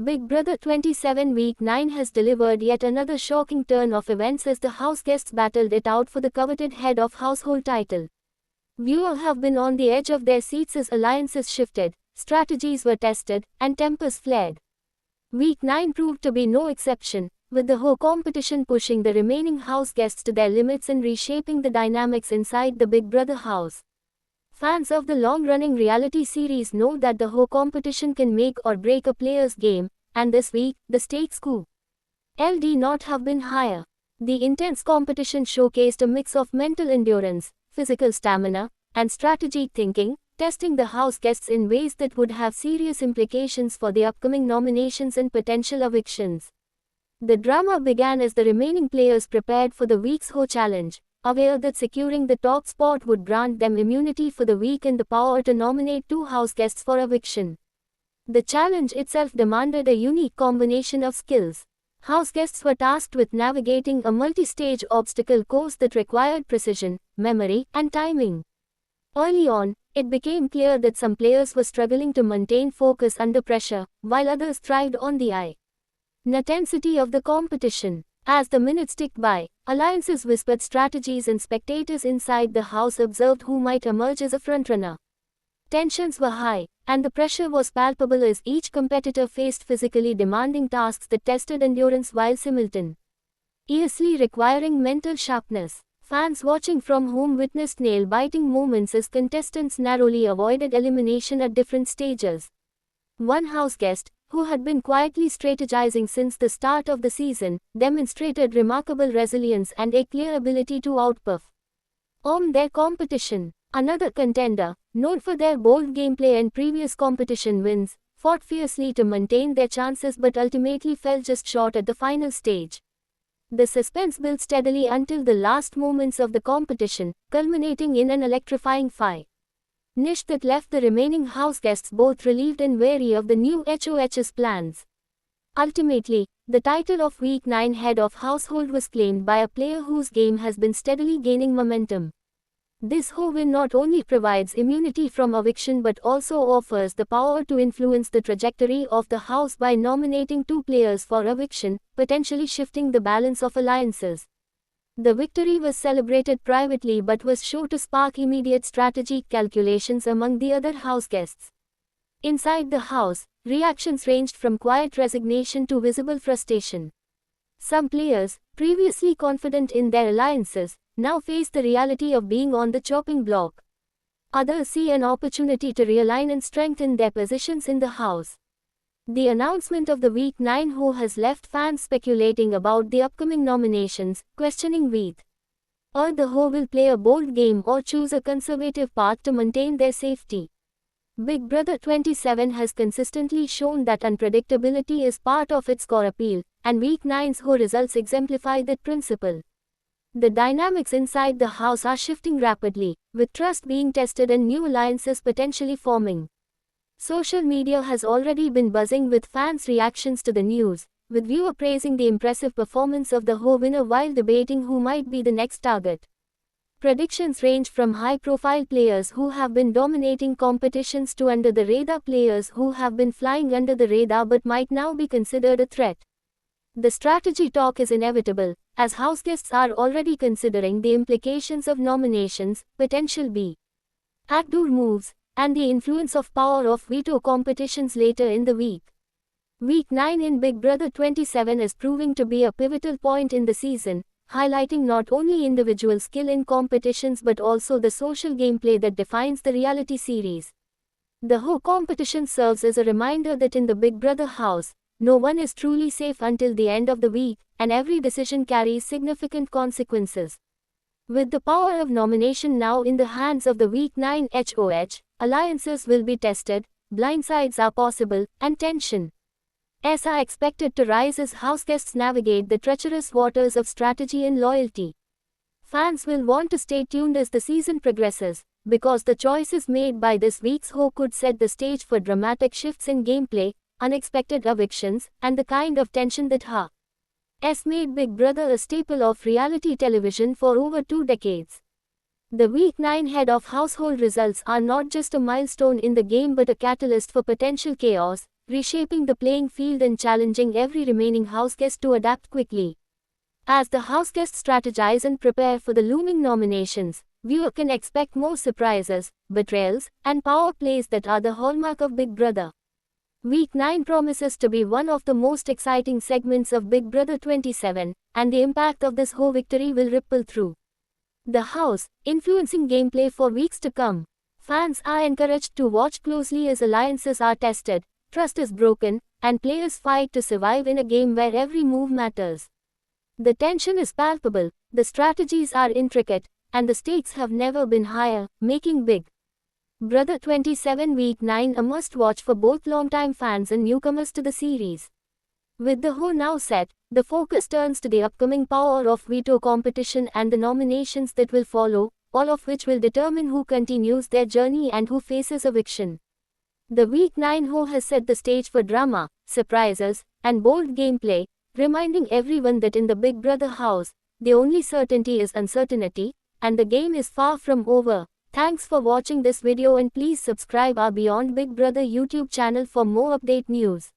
Big Brother 27 Week 9 has delivered yet another shocking turn of events as the house guests battled it out for the coveted head of household title. Viewers have been on the edge of their seats as alliances shifted, strategies were tested, and tempers flared. Week 9 proved to be no exception, with the whole competition pushing the remaining house guests to their limits and reshaping the dynamics inside the Big Brother house. Fans of the long-running reality series know that the whole competition can make or break a player's game, and this week, the stakes could not have been higher. The intense competition showcased a mix of mental endurance, physical stamina, and strategic thinking, testing the house guests in ways that would have serious implications for the upcoming nominations and potential evictions. The drama began as the remaining players prepared for the week's Ho challenge, aware that securing the top spot would grant them immunity for the week and the power to nominate two house guests for eviction. The challenge itself demanded a unique combination of skills. House guests were tasked with navigating a multi-stage obstacle course that required precision, memory, and timing. Early on, it became clear that some players were struggling to maintain focus under pressure, while others thrived on the intensity of the competition. As the minutes ticked by, alliances whispered strategies and spectators inside the house observed who might emerge as a frontrunner. Tensions were high, and the pressure was palpable as each competitor faced physically demanding tasks that tested endurance while simultaneously requiring mental sharpness. Fans watching from home witnessed nail-biting moments as contestants narrowly avoided elimination at different stages. One house guest, who had been quietly strategizing since the start of the season, demonstrated remarkable resilience and a clear ability to outperform their competition. Another contender, known for their bold gameplay and previous competition wins, fought fiercely to maintain their chances but ultimately fell just short at the final stage. The suspense built steadily until the last moments of the competition, culminating in an electrifying finish that left the remaining house guests both relieved and wary of the new HOH's plans. Ultimately, the title of Week 9 Head of Household was claimed by a player whose game has been steadily gaining momentum. This win not only provides immunity from eviction but also offers the power to influence the trajectory of the house by nominating two players for eviction, potentially shifting the balance of alliances. The victory was celebrated privately but was sure to spark immediate strategic calculations among the other house guests. Inside the house, reactions ranged from quiet resignation to visible frustration. Some players, previously confident in their alliances, now face the reality of being on the chopping block. Others see an opportunity to realign and strengthen their positions in the house. The announcement of the Week 9 Ho has left fans speculating about the upcoming nominations, questioning whether the Ho will play a bold game or choose a conservative path to maintain their safety. Big Brother 27 has consistently shown that unpredictability is part of its core appeal, and Week 9's Ho results exemplify that principle. The dynamics inside the house are shifting rapidly, with trust being tested and new alliances potentially forming. Social media has already been buzzing with fans' reactions to the news, with viewers praising the impressive performance of the Ho winner while debating who might be the next target. Predictions range from high-profile players who have been dominating competitions to under-the-radar players who have been flying under the radar but might now be considered a threat. The strategy talk is inevitable, as house guests are already considering the implications of nominations, potential backdoor moves, and the influence of power of veto competitions later in the week. Week 9 in Big Brother 27 is proving to be a pivotal point in the season, highlighting not only individual skill in competitions but also the social gameplay that defines the reality series. The whole competition serves as a reminder that in the Big Brother house, no one is truly safe until the end of the week, and every decision carries significant consequences. With the power of nomination now in the hands of the Week 9 HOH, alliances will be tested, blindsides are possible, and tensions are expected to rise as house guests navigate the treacherous waters of strategy and loyalty. Fans will want to stay tuned as the season progresses, because the choices made by this week's Ho could set the stage for dramatic shifts in gameplay, unexpected evictions, and the kind of tension that has made Big Brother a staple of reality television for over 2 decades. The Week 9 Head of Household results are not just a milestone in the game but a catalyst for potential chaos, reshaping the playing field and challenging every remaining house guest to adapt quickly. As the house guests strategize and prepare for the looming nominations, viewer can expect more surprises, betrayals, and power plays that are the hallmark of Big Brother. Week 9 promises to be one of the most exciting segments of Big Brother 27, and the impact of this whole victory will ripple through the house, influencing gameplay for weeks to come. Fans are encouraged to watch closely as alliances are tested, trust is broken, and players fight to survive in a game where every move matters. The tension is palpable, the strategies are intricate, and the stakes have never been higher, making Big Brother 27 Week 9 a must-watch for both longtime fans and newcomers to the series. With the who now set, the focus turns to the upcoming Power of Veto competition and the nominations that will follow, all of which will determine who continues their journey and who faces eviction. The Week 9 Ho has set the stage for drama, surprises, and bold gameplay, reminding everyone that in the Big Brother house, the only certainty is uncertainty, and the game is far from over. Thanks for watching this video and please subscribe our Beyond Big Brother YouTube channel for more update news.